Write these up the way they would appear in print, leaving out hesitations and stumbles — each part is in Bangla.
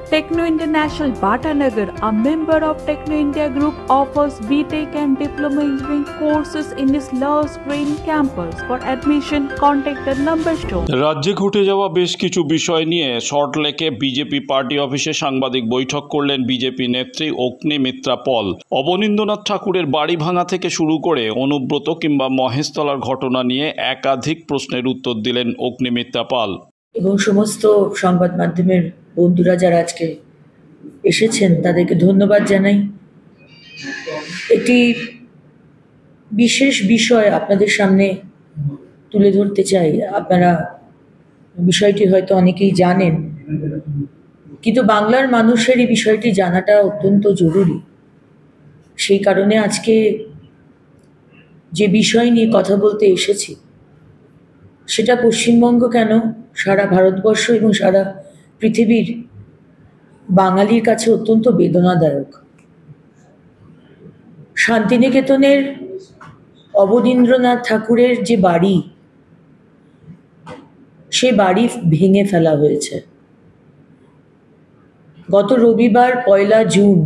Techno International Bhatanagar, a member of Techno India Group, offers BTech and Diploma Engineering courses in its Love Green campus. For admission, contact the number shown. রাজ্যে ঘটে যাওয়া বেশ কিছু বিষয় নিয়ে সল্টলেকে বিজেপি পার্টি অফিসে সাংবাদিক বৈঠক করলেন বিজেপি নেত্রী অগ্নিমিত্রা পল। অবনীন্দ্রনাথ ঠাকুরের বাড়ি ভাঙা থেকে শুরু করে অনুব্রত কিংবা মহেশতলার ঘটনা নিয়ে একাধিক প্রশ্নের উত্তর দিলেন অগ্নিমিত্রা পাল। এবং সমস্ত সংবাদ মাধ্যমের বন্ধুরা যারা আজকে এসেছেন তাদেরকে ধন্যবাদ জানাই। একটি বিশেষ বিষয় আপনাদের সামনে তুলে ধরতে চাই। আপনারা বিষয়টি হয়তো অনেকেই জানেন, কিন্তু বাংলার মানুষের এই বিষয়টি জানাটা অত্যন্ত জরুরি। সেই কারণে আজকে যে বিষয় নিয়ে কথা বলতে এসেছি সেটা পশ্চিমবঙ্গ কেন, সারা ভারতবর্ষ এবং সারা পৃথিবীর বাঙালির কাছে অত্যন্ত বেদনাদায়ক। শান্তিনিকেতনের অবনীন্দ্রনাথ ঠাকুরের যে বাড়ি, সে বাড়ি ভেঙে ফেলা হয়েছে। গত রবিবার 1 জুন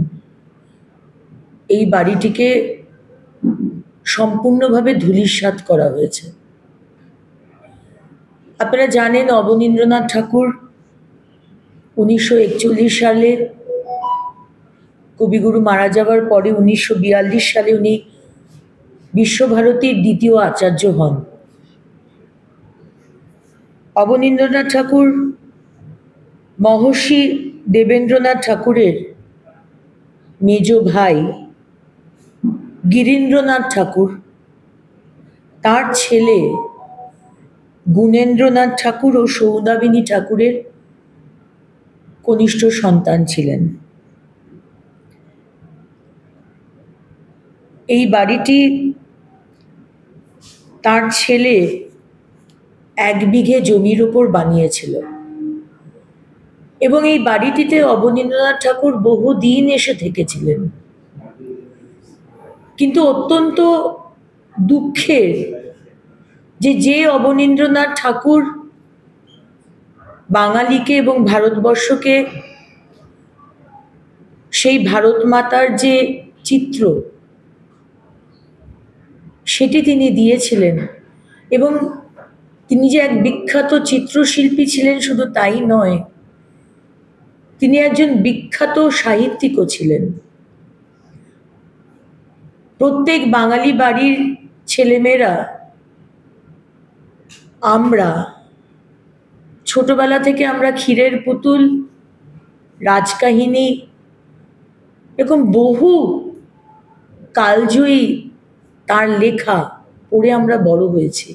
এই বাড়িটিকে সম্পূর্ণভাবে ধূলিসাৎ করা হয়েছে। আপনারা জানেন অবনীন্দ্রনাথ ঠাকুর 1941 সালে কবিগুরু মারা যাওয়ার পরে 1942 সালে উনি বিশ্বভারতীর দ্বিতীয় আচার্য হন। অবনীন্দ্রনাথ ঠাকুর মহর্ষি দেবেন্দ্রনাথ ঠাকুরের মেজ ভাই গিরীন্দ্রনাথ ঠাকুর, তার ছেলে গুণেন্দ্রনাথ ঠাকুর ও সৌদামিনী ঠাকুরের কনিষ্ঠ সন্তান ছিলেন। এই বাড়িটি তার ছেলে 1 বিঘে জমির উপর বানিয়েছিল এবং এই বাড়িটিতে অবনীন্দ্রনাথ ঠাকুর বহুদিন এসে থেকেছিলেন। কিন্তু অত্যন্ত দুঃখের যে অবনীন্দ্রনাথ ঠাকুর বাঙালিকে এবং ভারতবর্ষকে সেই ভারত মাতার যে চিত্র সেটি তিনি দিয়েছিলেন, এবং তিনি যে এক বিখ্যাত চিত্রশিল্পী ছিলেন শুধু তাই নয়, তিনি একজন বিখ্যাত সাহিত্যিকও ছিলেন। প্রত্যেক বাঙালি বাড়ির ছেলেমেয়েরা আমরা ছোটবেলা থেকে আমরা ক্ষীরের পুতুল, রাজকাহিনী, এরকম বহু কালজয়ী তার লেখা পড়ে আমরা বড় হয়েছি।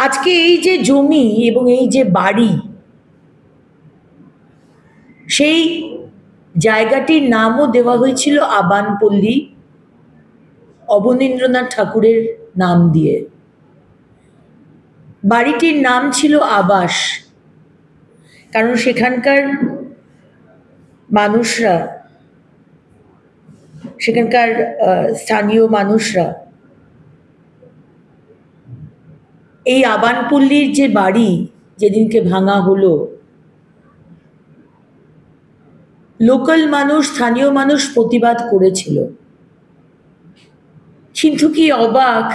আজকে এই যে জমি এবং এই যে বাড়ি, সেই জায়গাটির নামও দেওয়া হয়েছিল আবানপল্লী, অবনীন্দ্রনাথ ঠাকুরের নাম দিয়ে। বাড়িটির নাম ছিল আবাস, কারণ সেখানকার মানুষরা, সেখানকার স্থানীয় মানুষরা এই আবানপল্লীর যে বাড়ি যেদিনকে ভাঙা হলো, লোকাল মানুষ, স্থানীয় মানুষ প্রতিবাদ করেছিল। কিন্তু কি অবাক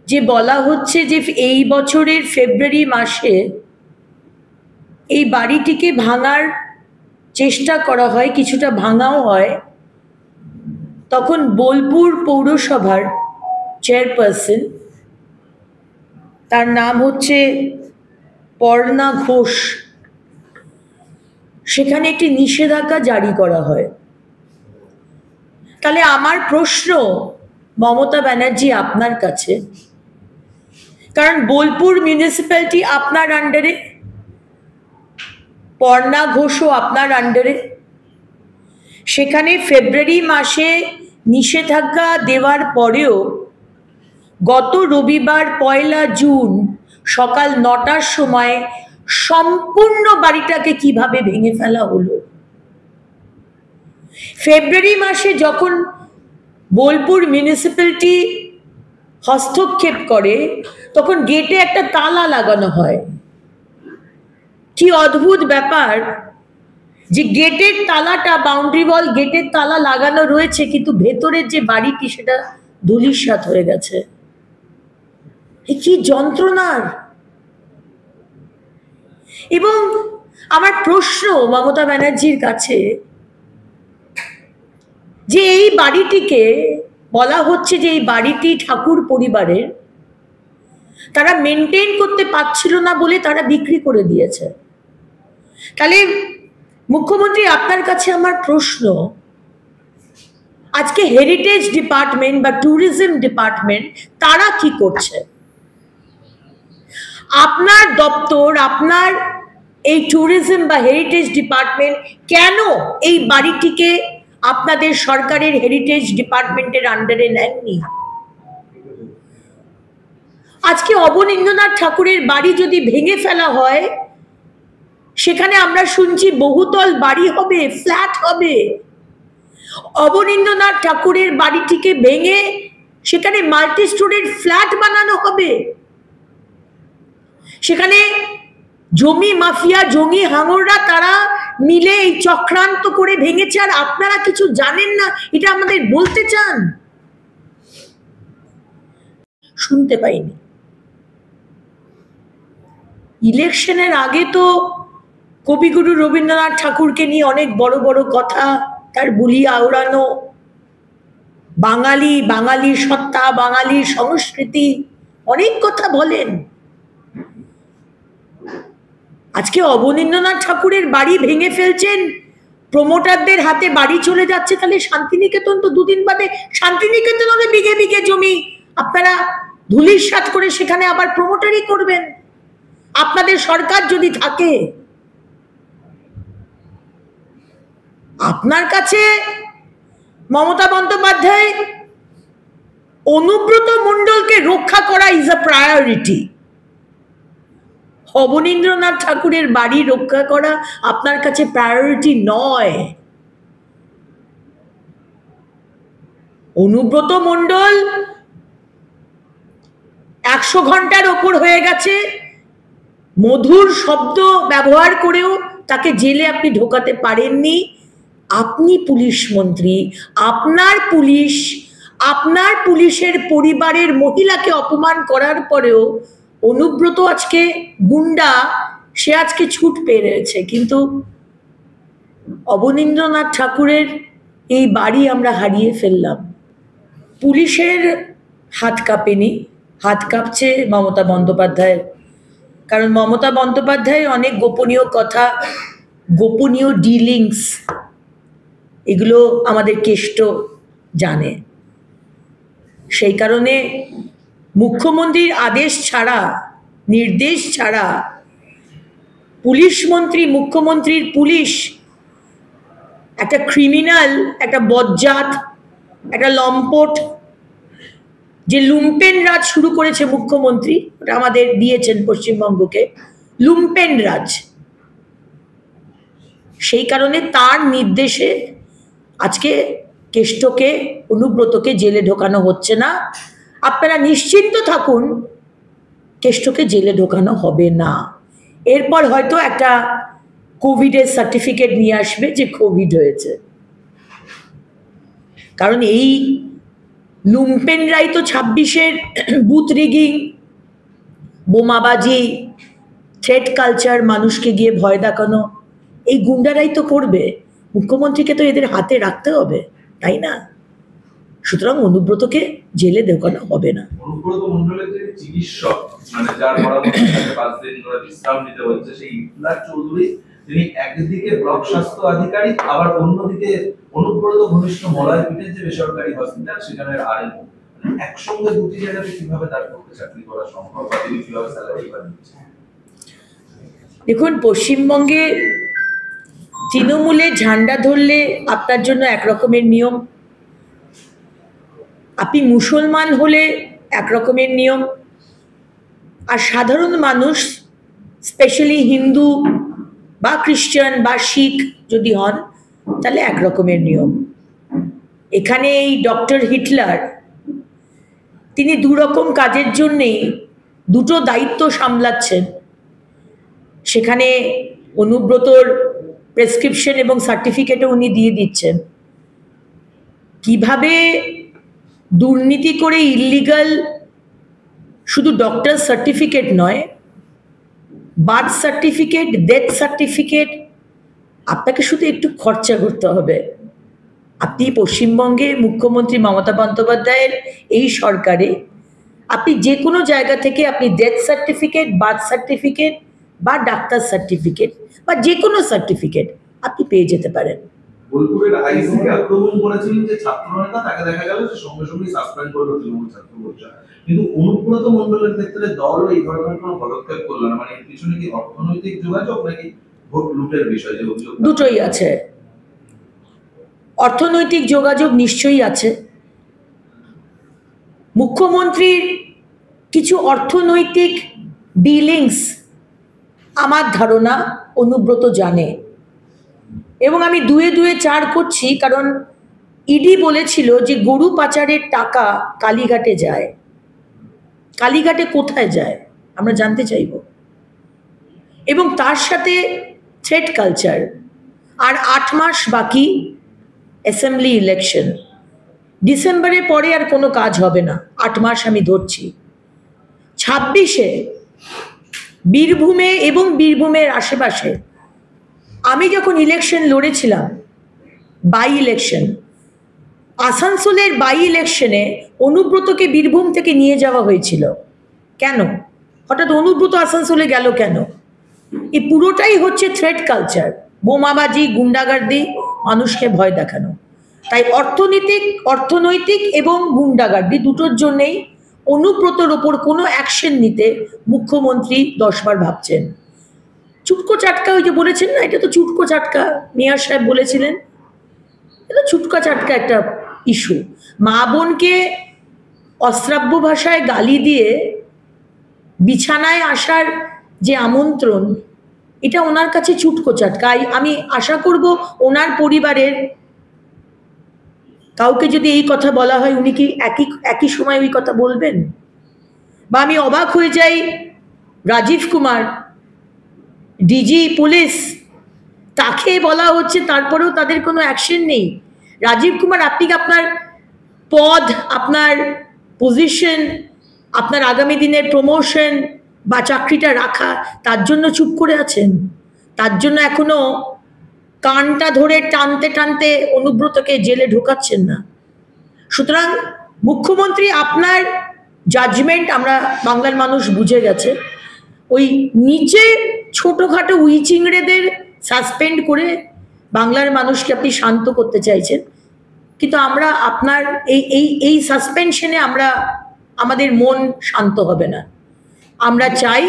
যে বলা হচ্ছে যে এই বছরের ফেব্রুয়ারি মাসে এই বাড়িটিকে ভাঙার চেষ্টা করা হয়, কিছুটা ভাঙাও হয়। তখন বোলপুর পৌরসভার চেয়ারপারসন, তার নাম হচ্ছে পর্ণা ঘোষ, সেখানে একটি নিষেধাজ্ঞা জারি করা হয়। তাহলে আমার প্রশ্ন মমতা ব্যানার্জি আপনার কাছে, কারণ বোলপুর মিউনিসিপ্যালিটি আপনার আন্ডারে, পর্ণা ঘোষও আপনার আন্ডারে, সেখানে ফেব্রুয়ারি মাসে নিষেধাজ্ঞা দেওয়ার পরেও গত রবিবার 1 জুন সকাল 9টার সময় সম্পূর্ণ বাড়িটাকে কিভাবে ভেঙে ফেলা হলো। ফেব্রুয়ারি মাসে যখন বোলপুর মিউনিসিপ্যালিটি হস্তক্ষেপ করে তখন গেটে একটা তালা লাগানো হয়, কি অদ্ভুত ব্যাপার যে গেটের তালাটা, বাউন্ডারি ওয়াল গেটের তালা লাগানো রয়েছে, কিন্তু ভেতরের যে বাড়িটি সেটা ধূলিসাৎ হয়ে গেছে। কি যন্ত্রণার! এবং আমার প্রশ্ন মমতা ব্যানার্জির কাছে, যে এই বাড়িটিকে বলা হচ্ছে যে এই বাড়িটি ঠাকুর পরিবারের, তারা মেনটেন করতে পারছিল না বলে তারা বিক্রি করে দিয়েছে। তাহলে মুখ্যমন্ত্রী, আপনার কাছে আমার প্রশ্ন, আজকে হেরিটেজ ডিপার্টমেন্ট বা ট্যুরিজম ডিপার্টমেন্ট তারা কি করছে? আপনার দপ্তর, আপনার এই ট্যুরিজম বা হেরিটেজ ডিপার্টমেন্ট কেন এই বাড়িটিকে আপনাদের সরকারের হেরিটেজ ডিপার্টমেন্টের আন্ডারে নেননি? আজকে অবনীন্দ্রনাথ ঠাকুরের বাড়ি যদি ভেঙে ফেলা হয়, সেখানে আমরা শুনছি বহুতল বাড়ি হবে, ফ্ল্যাট হবে। অবনীন্দ্রনাথ ঠাকুরের বাড়িটিকে ভেঙে সেখানে মাল্টি স্টোরের ফ্ল্যাট বানানো হবে। সেখানে জমি মাফিয়া, জমি হাঙররা তারা মিলে এই চক্রান্ত করে ভেঙেছে, আর আপনারা কিছু জানেন না, এটা আমাদের বলতে চান? শুনতে পাইনি। ইলেকশনের আগে তো কবিগুরু রবীন্দ্রনাথ ঠাকুরকে নিয়ে অনেক বড় বড় কথা, তার বুলি আওড়ানো, বাঙালি, বাঙালির সত্তা, বাঙালির সংস্কৃতি, অনেক কথা বলেন। আজকে অবনীন্দ্রনাথ ঠাকুরের বাড়ি ভেঙে ফেলছেন, প্রমোটারদের হাতে বাড়ি চলে যাচ্ছে, তাহলে শান্তিনিকেতন তো দুদিন বাদে শান্তিনিকেতন হবে বিঘে বিঘে জমি, আপনারা ধূলিসাৎ করে সেখানে আবার প্রমোটারই করবেন। আপনাদের সরকার যদি থাকে, আপনার কাছে মমতা বন্দ্যোপাধ্যায় অনুব্রত মণ্ডলকে রক্ষা করা ইজ আ প্রায়োরিটি। অবনীন্দ্রনাথ ঠাকুরের বাড়ি রক্ষা করা আপনার কাছে প্রায়োরিটি নয়। অনুব্রত মণ্ডল 100 ঘন্টার ওপর হয়ে গেছে, মধুর শব্দ ব্যবহার করেও তাকে জেলে আপনি ঢোকাতে পারেননি। আপনি পুলিশ মন্ত্রী, আপনার পুলিশের পরিবারের মহিলাকে অপমান করার পরেও অনুব্রত আজকে গুন্ডা, সে আজকে ছুট পেয়ে রয়েছে। কিন্তু অবনীন্দ্রনাথ ঠাকুরের এই বাড়ি আমরা হারিয়ে ফেললাম। পুলিশের হাত কাঁপেনি, হাত কাঁপছে মমতা বন্দ্যোপাধ্যায়ের। কারণ মমতা বন্দ্যোপাধ্যায় অনেক গোপনীয় কথা, গোপনীয় ডিলিংস, এগুলো আমাদের কেষ্ট জানে। সেই কারণে মুখ্যমন্ত্রীর আদেশ ছাড়া, নির্দেশ ছাড়া পুলিশ মন্ত্রী, মুখ্যমন্ত্রীর পুলিশ একটা ক্রিমিনাল, একটা বজ্জাত, একটা লম্পট, যে লুম্পেন রাজ শুরু করেছে মুখ্যমন্ত্রী, ওটা আমাদের দিয়েছেন পশ্চিমবঙ্গকে, লুম্পেন রাজ। সেই কারণে তার নির্দেশে আজকে কেষ্টকে, অনুব্রতকে জেলে ঢোকানো হচ্ছে না। আপনারা নিশ্চিন্ত থাকুন, কেষ্টকে জেলে ঢোকানো হবে না। এরপর হয়তো একটা কোভিডের সার্টিফিকেট নিয়ে আসবে যে কোভিড হয়েছে। কারণ এই লুম্পেনরাই তো 26-এর বুথ রিগিং, বোমাবাজি, থ্রেট কালচার, মানুষকে গিয়ে ভয় দেখানো, এই গুন্ডারাই তো করবে। মুখ্যমন্ত্রীকে তো এদের হাতে রাখতে হবে, তাই না? সুতরাং অনুব্রতকে জেলে ঢোকানো হবে না। অনুব্রত মণ্ডলের যে চিকিৎসক, মানে যার পরামর্শে 5 দিন ধরে বিশ্রাম নিতে হচ্ছে, সেই ইফলার চৌধুরী, তিনি একদিকে ব্লক স্বাস্থ্য আধিকারিক, আবার অন্যদিকে অনুব্রত ঘনিষ্ঠ মলয়পীঠের যে বেসরকারি হসপিটাল, সেখানের আরএমও। একসঙ্গে দুটি জায়গাতে কিভাবে তার পক্ষে চাকরি করা সম্ভব, বা তিনি কিভাবে স্যালারি পাচ্ছেন? দেখুন, পশ্চিমবঙ্গে তৃণমূলে ঝান্ডা ধরলে আপনার জন্য একরকমের নিয়ম, আপনি মুসলমান হলে একরকমের নিয়ম, আর সাধারণ মানুষ, স্পেশালি হিন্দু বা খ্রিস্টান বা শিখ যদি হন, তাহলে একরকমের নিয়ম। এখানে এই ডক্টর হিটলার, তিনি দুরকম কাজের জন্যে দুটো দায়িত্ব সামলাচ্ছেন। সেখানে অনুব্রতর প্রেসক্রিপশন এবং সার্টিফিকেটও উনি দিয়ে দিচ্ছেন। কিভাবে দুর্নীতি করে ইল্লিগাল শুধু ডক্টর সার্টিফিকেট নয়, বার্থ সার্টিফিকেট, ডেথ সার্টিফিকেট, আপনাকে শুধু একটু খরচা করতে হবে। আপনি পশ্চিমবঙ্গে মুখ্যমন্ত্রী মমতা বন্দ্যোপাধ্যায়ের এই সরকারে আপনি যে কোনো জায়গা থেকে আপনি ডেথ সার্টিফিকেট, বার্থ সার্টিফিকেট বা ডাক্তার সার্টিফিকেট বা যে কোনো সার্টিফিকেট আপনি পেয়ে যেতে পারেন। বোলপুরের আইসিকে আক্রমণ করেছিলেন যে ছাত্র নেতা, তাকে দেখা গেল যে সঙ্গে সঙ্গে সাসপেন্ড করলো তৃণমূল ছাত্র মোর্চা, কিন্তু অনুব্রত মণ্ডলের ক্ষেত্রে দল এই ধরনের কোনো পদক্ষেপ করলো না। মানে এর পিছনে কি অর্থনৈতিক যোগাযোগ নাকি ভোট লুটের বিষয়? যে অভিযোগ দুটোই আছে, অর্থনৈতিক যোগাযোগ নিশ্চয়ই আছে। মুখ্যমন্ত্রীর কিছু অর্থনৈতিক ডিলিংস আমার ধারণা অনুব্রত জানে, এবং আমি দুয়ে দুয়ে চার করছি, কারণ ইডি বলেছিল যে গরু পাচারের টাকা কালীঘাটে যায়। কালীঘাটে কোথায় যায় আমরা জানতে চাইব। এবং তার সাথে থ্রেট কালচার। আর 8 মাস বাকি অ্যাসেম্বলি ইলেকশন, ডিসেম্বরের পরে আর কোনো কাজ হবে না, 8 মাস আমি ধরছি। 26-এ বীরভূমে এবং বীরভূমের আশেপাশে আমি যখন ইলেকশন লড়েছিলাম, বাই ইলেকশন, আসানসোলের বাই ইলেকশনে অনুব্রতকে বীরভূম থেকে নিয়ে যাওয়া হয়েছিল। কেন হঠাৎ অনুব্রত আসানসোলে গেল কেন? এই পুরোটাই হচ্ছে থ্রেট কালচার, বোমাবাজি, গুন্ডাগার্দি, মানুষকে ভয় দেখানো। তাই অর্থনৈতিক এবং গুন্ডাগার্দি দুটোর জন্যেই অনুব্রতর ওপর কোনো অ্যাকশন নিতে মুখ্যমন্ত্রী 10 বার ভাবছেন। চুটকো চাটকা, ওই যে বলেছেন না, এটা তো চুটকো চাটকা, মেয়র সাহেব বলেছিলেন, এটা চুটকা চাটকা একটা ইস্যু। মা বোনকে অশ্রাব্য ভাষায় গালি দিয়ে বিছানায় আসার যে আমন্ত্রণ, এটা ওনার কাছে চুটকো চাটকা। আমি আশা করব ওনার পরিবারের কাউকে যদি এই কথা বলা হয়, উনি কি একই সময় ওই কথা বলবেন? বা আমি অবাক হয়ে যাই, রাজীব কুমার ডিজি পুলিশ, তাকে বলা হচ্ছে, তারপরেও তাদের কোনো অ্যাকশন নেই। রাজীব কুমার, আপনি কি আপনার পদ, আপনার পজিশন, আপনার আগামী দিনের প্রমোশন বা চাকরিটা রাখা, তার জন্য চুপ করে আছেন? তার জন্য এখনো কানটা ধরে টানতে টানতে অনুব্রতকে জেলে ঢোকাচ্ছেন না। সুতরাং মুখ্যমন্ত্রী, আপনার জাজমেন্ট আমরা বাংলার মানুষ বুঝে গেছে। ওই নিচে ছোটোখাটো উইচিংড়েদের সাসপেন্ড করে বাংলার মানুষকে আপনি শান্ত করতে চাইছেন, কিন্তু আমরা আপনার এই সাসপেনশনে আমাদের মন শান্ত হবে না। আমরা চাই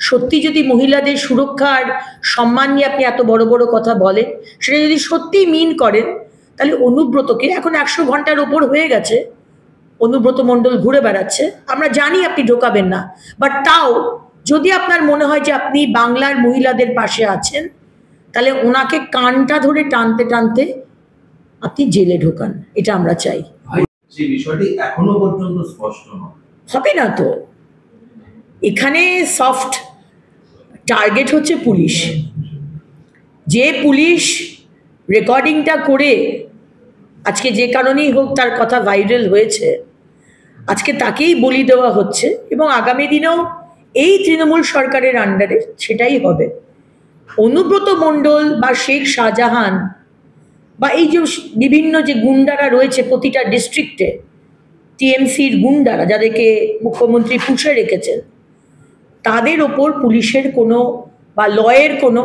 সত্যি, যদি মহিলাদের সুরক্ষার সম্মান নিয়ে আপনি এত বড় বড় কথা বলেন, সেটা যদি সত্যিই মিন করেন, তাহলে অনুব্রতকে, এখন 100 ঘন্টার ওপর হয়ে গেছে অনুব্রত মণ্ডল ঘুরে বেড়াচ্ছে, আমরা জানি আপনি ঢোকাবেন না, বাট তাও যদি আপনার মনে হয় যে আপনি বাংলার মহিলাদের পাশে আছেন, তাহলে ওনাকে কানটা ধরে টানতে টানতে আপনি জেলে ঢোকান, এটা আমরা চাই। সেই বিষয়টি এখনো পর্যন্ত স্পষ্ট নয়। হবে না তো। এখানে সফট টার্গেট হচ্ছে পুলিশ। যে পুলিশ রেকর্ডিংটা করে আজকে যে কারণেই হোক তার কথা ভাইরাল হয়েছে, আজকে তাকেই বলি দেওয়া হচ্ছে, এবং আগামী দিনেও এই তৃণমূল সরকারের আন্ডারে সেটাই হবে। অনুব্রত মণ্ডল বা শেখ শাহজাহান বা এই যে বিভিন্ন যে গুন্ডারা রয়েছে প্রতিটা ডিস্ট্রিক্টে, টিএমসির গুন্ডারা যাদেরকে মুখ্যমন্ত্রী পুষে রেখেছেন, তাদের ওপর পুলিশের কোনো বা লয়ের কোনো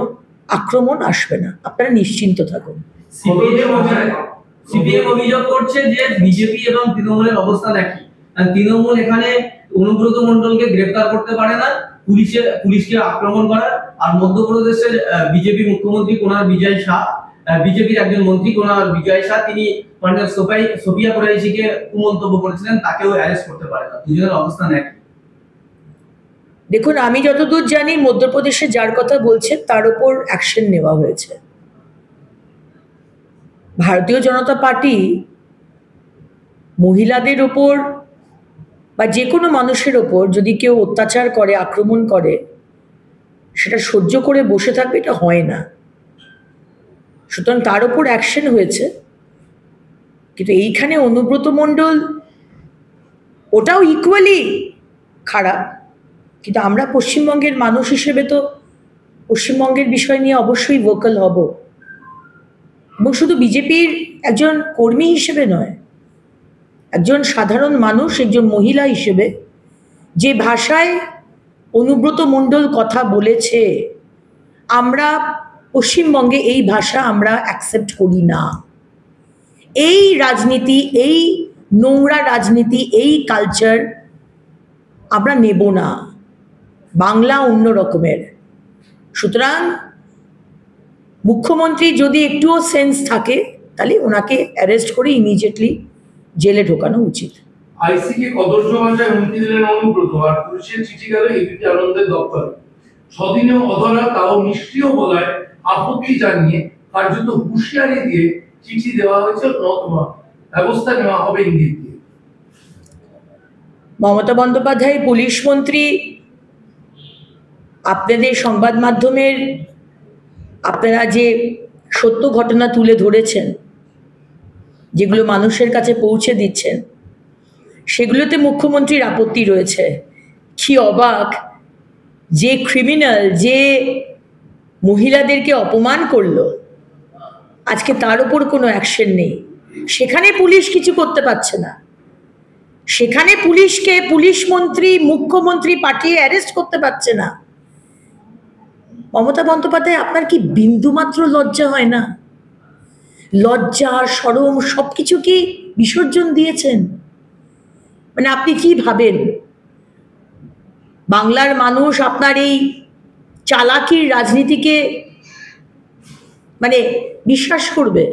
আক্রমণ আসবে না, আপনারা নিশ্চিন্ত থাকুন। সিপিএম অভিযোগ করছে যে বিজেপি এবং তৃণমূলের অবস্থান একই। তৃণমূল এখানে অনুব্রত মণ্ডলকে গ্রেফতার করতে পারে না, পুলিশকে আক্রমণ করার। আর মধ্যপ্রদেশের বিজেপি মুখ্যমন্ত্রী কুনাল বিজয় শাহ, বিজেপির একজন মন্ত্রী কুনাল বিজয় শাহ, তিনি কর্নেল সোফিয়া কুরাইশিকে কুমন্তব্য করেছিলেন, তাকেও অ্যারেস্ট করতে পারে না। দুজনের অবস্থান একই। দেখুন, আমি যতদূর জানি মধ্যপ্রদেশে যার কথা বলছেন তার উপর অ্যাকশন নেওয়া হয়েছে। ভারতীয় জনতা পার্টি মহিলাদের ওপর বা যে কোনো মানুষের ওপর যদি কেউ অত্যাচার করে, আক্রমণ করে, সেটা সহ্য করে বসে থাকবে, এটা হয় না। সুতরাং তার উপর অ্যাকশন হয়েছে। কিন্তু এইখানে অনুব্রত মণ্ডল ওটাও ইকুয়ালি খারাপ। কিন্তু আমরা পশ্চিমবঙ্গের মানুষ হিসেবে তো পশ্চিমবঙ্গের বিষয় নিয়ে অবশ্যই ভোকাল হব, এবং শুধু বিজেপির একজন কর্মী হিসেবে নয়, একজন সাধারণ মানুষ, একজন মহিলা হিসেবে যে ভাষায় অনুব্রত মণ্ডল কথা বলেছে, আমরা পশ্চিমবঙ্গে এই ভাষা আমরা অ্যাকসেপ্ট করি না। এই রাজনীতি, এই নোংরা রাজনীতি, এই কালচার আমরা নেব না। বাংলা অন্য রকমের। সুতরাং মুখ্যমন্ত্রী যদি একটুও সেন্স থাকে তাহলে ওনাকে অ্যারেস্ট করে ইমিডিয়েটলি জেলে ঢোকানো উচিত। আইসিকে কদর্য ভাষায় হুমকি দিলেন অনুব্রত, আর পুলিশের চিঠি গেল এবিপি আনন্দের দপ্তরে। ছদিনেও অধরা, তাও নিষ্ক্রিয় বলায় আপত্তি জানিয়ে কার্যত হুঁশিয়ারি দিয়ে চিঠি দেওয়া হয়েছে, ব্যবস্থা নেওয়া হবে ইঙ্গিত দিয়ে। মমতা বন্দ্যোপাধ্যায় পুলিশ মন্ত্রী আপনাদের সংবাদ মাধ্যমের আপনারা যে সত্য ঘটনা তুলে ধরেছেন, যেগুলো মানুষের কাছে পৌঁছে দিচ্ছেন, সেগুলোতে মুখ্যমন্ত্রীর আপত্তি রয়েছে। কি অবাক, যে ক্রিমিনাল, যে মহিলাদেরকে অপমান করলো, আজকে তার উপর কোনো অ্যাকশন নেই। সেখানে পুলিশ কিছু করতে পারছে না। সেখানে পুলিশকে পুলিশ মন্ত্রী, মুখ্যমন্ত্রী পাঠিয়ে অ্যারেস্ট করতে পারছে না। মমতা বন্দ্যোপাধ্যায়, আপনার কি বিন্দুমাত্র লজ্জা হয় না? লজ্জা, শরম সব কিছু কি বিসর্জন দিয়েছেন? মানে আপনি কি ভাবেন বাংলার মানুষ আপনার এই চালাকির রাজনীতিকে মানে বিশ্বাস করবে?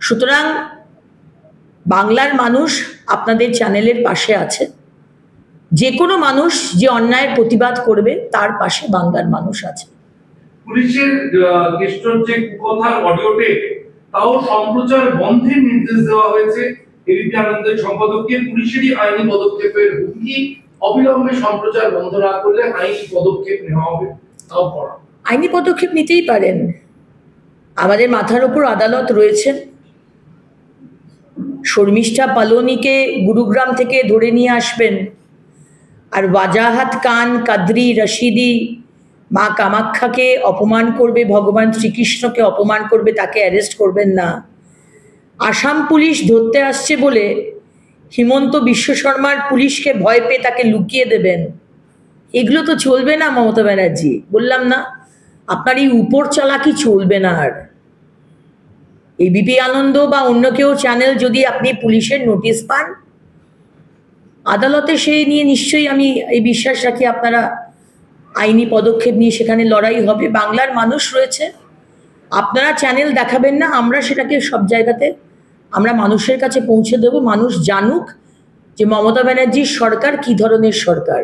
সুতরাং বাংলার মানুষ আপনাদের চ্যানেলের পাশে আছে। যে কোনো মানুষ যে অন্যায়ের প্রতিবাদ করবে তার পাশে বাংলার মানুষ আছে। পুলিশের কেষ্টর যে কুকথার অডিও টেপ, তাও সম্প্রচার বন্ধের নির্দেশ দেওয়া হয়েছে এবিপি আনন্দের সম্পাদককে। পুলিশেরই আইনি পদক্ষেপের হুমকি, অবিলম্বে সম্প্রচার বন্ধ না করলে আইনি পদক্ষেপ নেওয়া হবে, তাও করা। আইনি পদক্ষেপ নিতেই পারেন, আমাদের মাথার উপর আদালত রয়েছে। শর্মিষ্ঠা পালোনিকে গুরুগ্রাম থেকে ধরে নিয়ে আসবেন, আর ওয়াজাহাত খান, কাদরি, রশিদি মা কামাখ্যাকে অপমান করবে, ভগবান শ্রীকৃষ্ণকে অপমান করবে, তাকে অ্যারেস্ট করবেন না। আসাম পুলিশ ধরতে আসছে বলে হিমন্ত বিশ্ব শর্মার পুলিশকে ভয় পেয়ে তাকে লুকিয়ে দেবেন, এগুলো তো চলবে না মমতা ব্যানার্জি। বললাম না, আপনার এই উপর চালাকি চলবে না। আর এবিপি আনন্দ বা অন্য কেউ চ্যানেল যদি আপনি পুলিশের নোটিশ পান, আদালতে সেই নিয়ে নিশ্চয়ই আমি এই বিশ্বাস রাখি আপনারা আইনি পদক্ষেপ নিয়ে সেখানে লড়াই হবে। বাংলার মানুষ রয়েছে, আপনারা চ্যানেল দেখাবেন না, আমরা সেটাকে সব জায়গাতে আমরা মানুষের কাছে পৌঁছে দেব। মানুষ জানুক যে মমতা ব্যানার্জির সরকার কি ধরনের সরকার।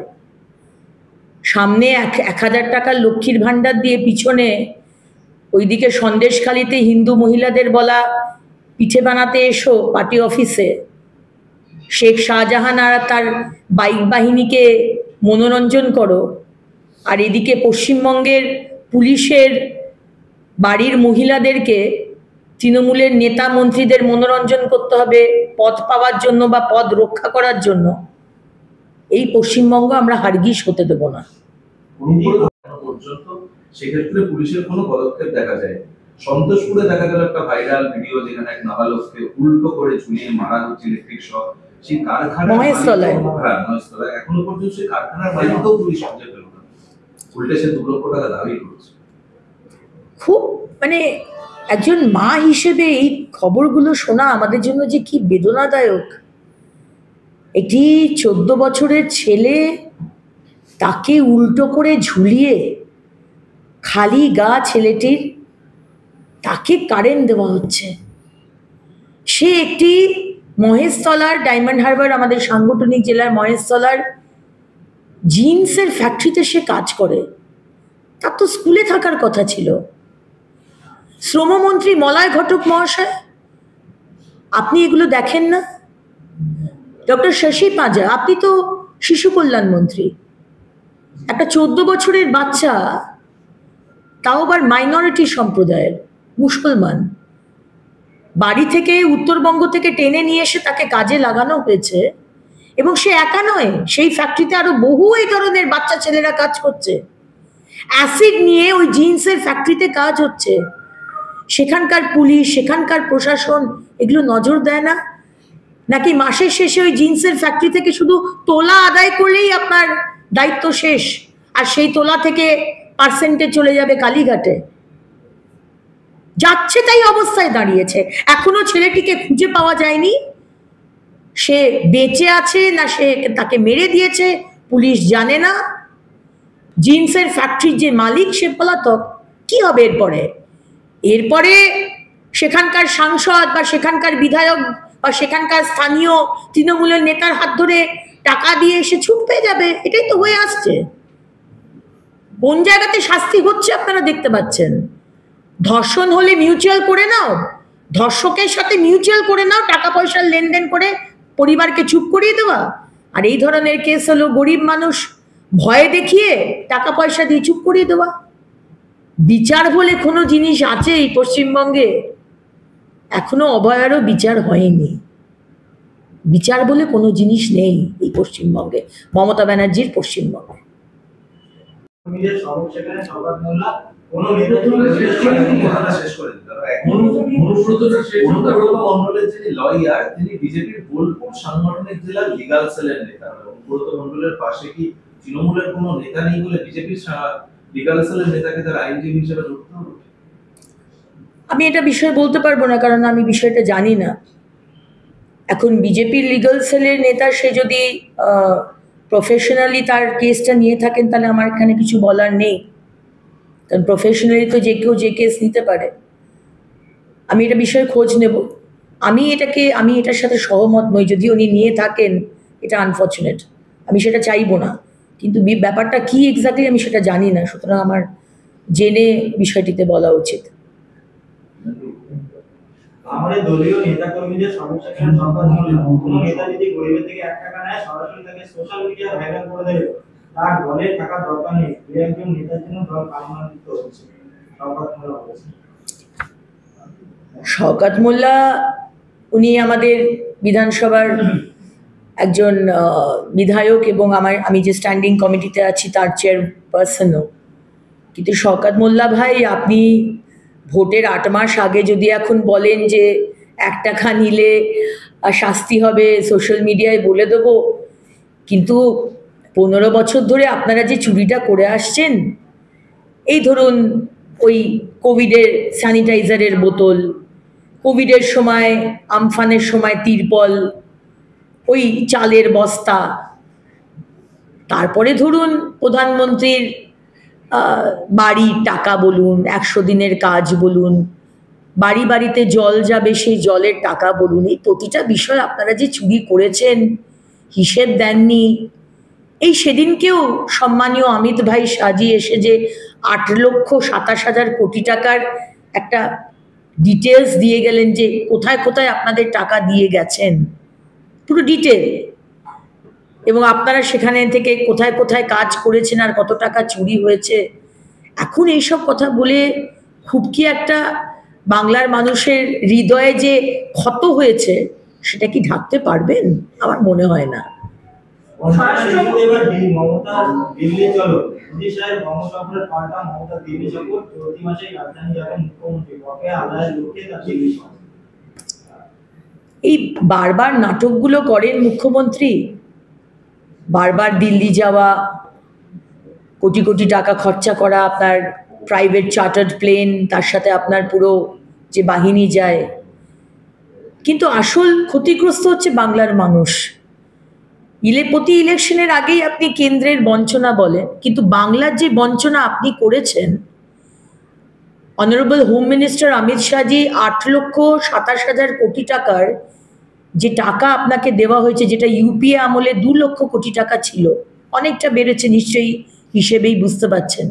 সামনে 1000 টাকার লক্ষ্মীর ভাণ্ডার দিয়ে পিছনে ওইদিকে সন্দেশখালিতে হিন্দু মহিলাদের বলা পিঠে বানাতে এসো পার্টি অফিসে, শেখ শাহজাহান আর তার বাইক বাহিনীকে মনোরঞ্জন করো, আর এদিকে পশ্চিমবঙ্গের পুলিশের বাড়ির মহিলাদেরকে তৃণমূলের নেতা মন্ত্রীদের মনোরঞ্জন করতে হবে পদ পাওয়ার জন্য বা পদ রক্ষা করার জন্য। এই পশ্চিমবঙ্গ আমরা হারগিজ হতে দেব না। সেক্ষেত্রে পুলিশের কোনো পদক্ষেপ দেখা যায়। সন্তোষপুরে দেখা গেল একটা ভাইরাল ভিডিও, যেখানে এক নাবালককে উল্টো করে ঝুলিয়ে মারা হচ্ছে ইলেকট্রিক শক। সেই কারখানা মহেশতলায়, এখনো পর্যন্ত সেই কারখানার মালিককেও পুলিশ খুঁজে পেল না, উল্টে সে 2 লক্ষ টাকা দাবি করছে। খুব মানে একজন মা হিসেবে এই খবরগুলো শোনা আমাদের জন্য যে কি বেদনাদায়ক। একটি 14 বছরের ছেলে, তাকে উল্টো করে ঝুলিয়ে, খালি গা ছেলেটির, তাকে কারেন্ট দেওয়া হচ্ছে। সে একটি মহেশতলার, ডায়মন্ড হারবার আমাদের সাংগঠনিক জেলার মহেশতলার জিন্সের ফ্যাক্টরিতে সে কাজ করে। তার তো স্কুলে থাকার কথা ছিল। শ্রমমন্ত্রী মলয় ঘটক মহাশয়, আপনি এগুলো দেখেন না? ডক্টর শশী পাঁজা, আপনি তো শিশু কল্যাণ মন্ত্রী, একটা 14 বছরের বাচ্চা, তাও আবার মাইনরিটি সম্প্রদায়ের, মুসলমান, বাড়ি থেকে উত্তরবঙ্গ থেকে টেনে নিয়ে এসে তাকে কাজে লাগানো হয়েছে। এবং সে একা নয়, সেই ফ্যাক্টরিতে আরো বহু এই ধরনের বাচ্চা ছেলেরা কাজ করছে। অ্যাসিড নিয়ে ওই জিন্সের ফ্যাক্টরিতে কাজ হচ্ছে। সেখানকার পুলিশ, সেখানকার প্রশাসন এগুলো নজর দেয় না? নাকি মাসের শেষে ওই জিন্সের ফ্যাক্টরি থেকে শুধু তোলা আদায় করলেই আপনার দায়িত্ব শেষ, আর সেই তোলা থেকে পার্সেন্টে চলে যাবে কালীঘাটে? যাচ্ছে তাই অবস্থায় দাঁড়িয়েছে। এখনো ছেলেটিকে খুঁজে পাওয়া যায়নি। সে বেঁচে আছে না সে তাকে মেরে দিয়েছে পুলিশ জানে না। জিন্সের ফ্যাক্টরির যে মালিক সে পলাতক। কি হবে এরপরে? এরপরে সেখানকার সাংসদ বা সেখানকার বিধায়ক বা সেখানকার স্থানীয় তৃণমূলের নেতার হাত ধরে টাকা দিয়ে এসে ছুট পেয়ে যাবে। এটাই তো হয়ে আসছে। কোন জায়গাতে শাস্তি হচ্ছে আপনারা দেখতে পাচ্ছেন। ধর্ষণ হলে মিউচুয়াল করে নাও, ধর্ষকের সাথে মিউচুয়াল করে নাও, টাকা পয়সার লেনদেন করে পরিবারকে চুপ করিয়ে দেওয়া। আর এই ধরনের কেস হলো গরিব মানুষ ভয় দেখিয়ে টাকা পয়সা দিয়ে চুপ করিয়ে দেওয়া। বিচার বলে কোনো জিনিস আছে এই পশ্চিমবঙ্গে? এখনো অভয়ারও বিচার হয়নি। বিচার বলে কোনো জিনিস নেই এই পশ্চিমবঙ্গে, মমতা ব্যানার্জির পশ্চিমবঙ্গে। লয়ার, তিনি বিজেপির বোলপুর সাংগঠনিক জেলার লিগাল সেলের নেতা। অনুব্রত মণ্ডলের পাশে কি তৃণমূলের কোনো নেতা নেই বলে বিজেপির লিগাল সেলের নেতাকে তার আইনজীবী হিসেবে ধরতে হবে? আমি এটা বিষয় বলতে পারবো না, কারণ আমি বিষয়টা জানি না। এখন বিজেপির লিগাল সেলের নেতা সে যদি প্রফেশনালি তার কেসটা নিয়ে থাকেন তাহলে আমার এখানে কিছু বলার নেই, কারণ প্রফেশনালি তো যে কেউ যে কেস নিতে পারে। আমি এটা বিষয়ে খোঁজ নেব। আমি এটার সাথে সহমত নই। যদি উনি নিয়ে থাকেন এটা আনফর্চুনেট, আমি সেটা চাইবো না, কিন্তু ব্যাপারটা কি এক্স্যাক্টলি আমি সেটা জানি না। সুতরাং আমার জেনে বিষয়টিতে বলা উচিত। আমাদের দলীয় নেতা কর্মীদের সমস্যা কেন সংবাদ মূল্য? কোনো নেতা যদি গরিবের থেকে 1 টাকা নেয় সরাসরি তাকে সোশ্যাল মিডিয়া ভাইরাল করে দেবে। তার দলে থাকার দরকার নেই। দু একজন নেতার জন্য দল কালমান্বিত হচ্ছে, সংবাদ মূল্য বলেছে। শওকত মোল্লা উনি আমাদের বিধানসভার একজন বিধায়ক এবং আমি যে স্ট্যান্ডিং কমিটিতে আছি তার চেয়ারপারসনও। কিন্তু শওকত মোল্লা ভাই, আপনি ভোটের 8 মাস আগে যদি এখন বলেন যে 1 টাকা নিলে শাস্তি হবে, সোশ্যাল মিডিয়ায় বলে দেবো, কিন্তু 15 বছর ধরে আপনারা যে চুরিটা করে আসছেন, এই ধরুন ওই কোভিডের স্যানিটাইজারের বোতল, কোভিডের সময় আমফানের সময় তিরপল, ওই চালের বস্তা, তারপরে ধরুন প্রধানমন্ত্রীর বাড়ির টাকা বলুন, 100 দিনের কাজ বলুন, বাড়ি বাড়িতে জল যাবে সেই জলের টাকা বলুন, এই প্রতিটা বিষয় আপনারা যে চুরি করেছেন, হিসেব দেননি। এই সেদিনকেও সম্মানীয় অমিত ভাই সাজিয়ে এসে যে 8,27,000 কোটি টাকার একটা ডিটেলস দিয়ে গেলেন যে কোথায় কোথায় আপনাদের টাকা দিয়ে গেছেন, পুরো ডিটেল, এবং আপনারা সেখানে থেকে কোথায় কোথায় কাজ করেছেন আর কত টাকা চুরি হয়েছে। এখন এইসব কথা বলে খুব কি একটা বাংলার মানুষের হৃদয়ে যে ক্ষত হয়েছে সেটা কি ঢাকতে পারবেন? আমার মনে হয় না। দিল্লি চলো, মোদী সাহেব বঙ্গোপসাগরের পাল্টা মমতা দিল্লি সফর, প্রতি মাসে রাজধানী যাবেন মুখ্যমন্ত্রী, বকেয়া আদায়ের লক্ষ্যে তার দিল্লি সফর। এই বারবার নাটকগুলো করেন মুখ্যমন্ত্রী, বারবার দিল্লি যাওয়া, কোটি কোটি টাকা খরচা করা, আপনার প্রাইভেট চার্টার্ড প্লেন, তার সাথে আপনার পুরো যে বাহিনী যায়, কিন্তু আসল ক্ষতিগ্রস্ত হচ্ছে বাংলার মানুষ। প্রতি ইলেকশনের আগেই আপনি কেন্দ্রের বঞ্চনা বলেন, কিন্তু বাংলার যে বঞ্চনা আপনি করেছেন, honourable home minister Amit Shahji 8,27,000 কোটি টাকার যে টাকা আপনাকে দেওয়া হয়েছে, যেটা ইউপিএ আমলে 2 লক্ষ কোটি টাকা ছিল, অনেকটা বেড়েছে নিশ্চয়ই, হিসেবেই বুঝতে পারছেন।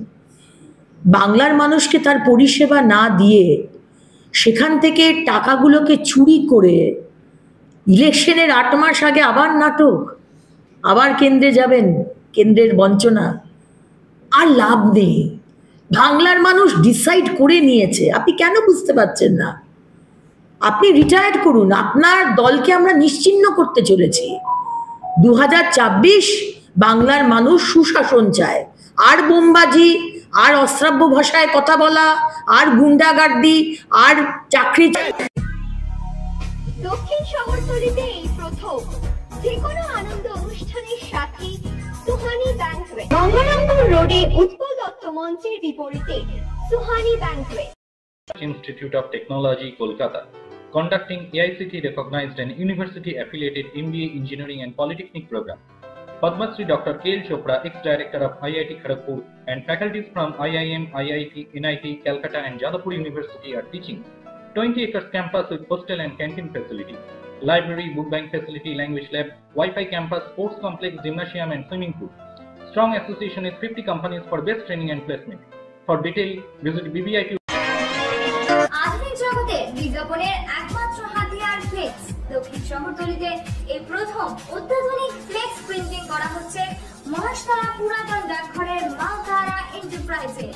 বাংলার মানুষকে তার পরিষেবা না দিয়ে সেখান থেকে টাকাগুলোকে চুরি করে ইলেকশনের 8 মাস আগে আবার নাটক, আবার কেন্দ্রে যাবেন, কেন্দ্রের বঞ্চনা। আর লাভ নেই। বাংলার মানুষ ডিসাইড করে নিয়েছে, আপনি কেন বুঝতে পারছেন না? আপনি রিটায়ার্ড করুন, আপনার দলকে আমরা নিশ্চিহ্ন করতে চলেছি। 2024 বাংলার মানুষ সুশাসন চায়, আর বোমবাজি, আর অশ্রাব্য ভাষায় কথা বলা, আর গুন্ডাগার্দি, আর চাকরি চায়। দক্ষিণ শহরতলিতে এই প্রথম যে কোনো আনন্দ অনুষ্ঠানের সাথে সুহানি ব্যাংকুয়েট, গঙ্গারামপুর রোডে উৎপল দত্ত মঞ্চের বিপরীতে Suhani banquet. Institute of Technology, Kolkata, conducting AICT recognized and university affiliated MBA Engineering and Polytechnic program. Padma Shri Dr. K.L. Chopra, ex-director of IIT Kharagpur, and faculties from IIM, IIT, NIT, Calcutta and Jadavpur University are teaching. 20 acres campus with hostel and canteen facility, library, book bank facility, language lab, Wi-Fi campus, sports complex, gymnasium and swimming pool. Strong association with 50 companies for best training and placement. For detail, visit BBIQ. আধুনিক জগতে বিজ্ঞাপনের একমাত্র হাতিয়ার ফ্লেক্স। দক্ষিণ শহরতলিতে এই প্রথম অত্যাধুনিক ফ্লেক্স প্রিন্টিং করা হচ্ছে মহাশতলা পুরাতন ডাকঘরের মা তারা এন্টারপ্রাইজে।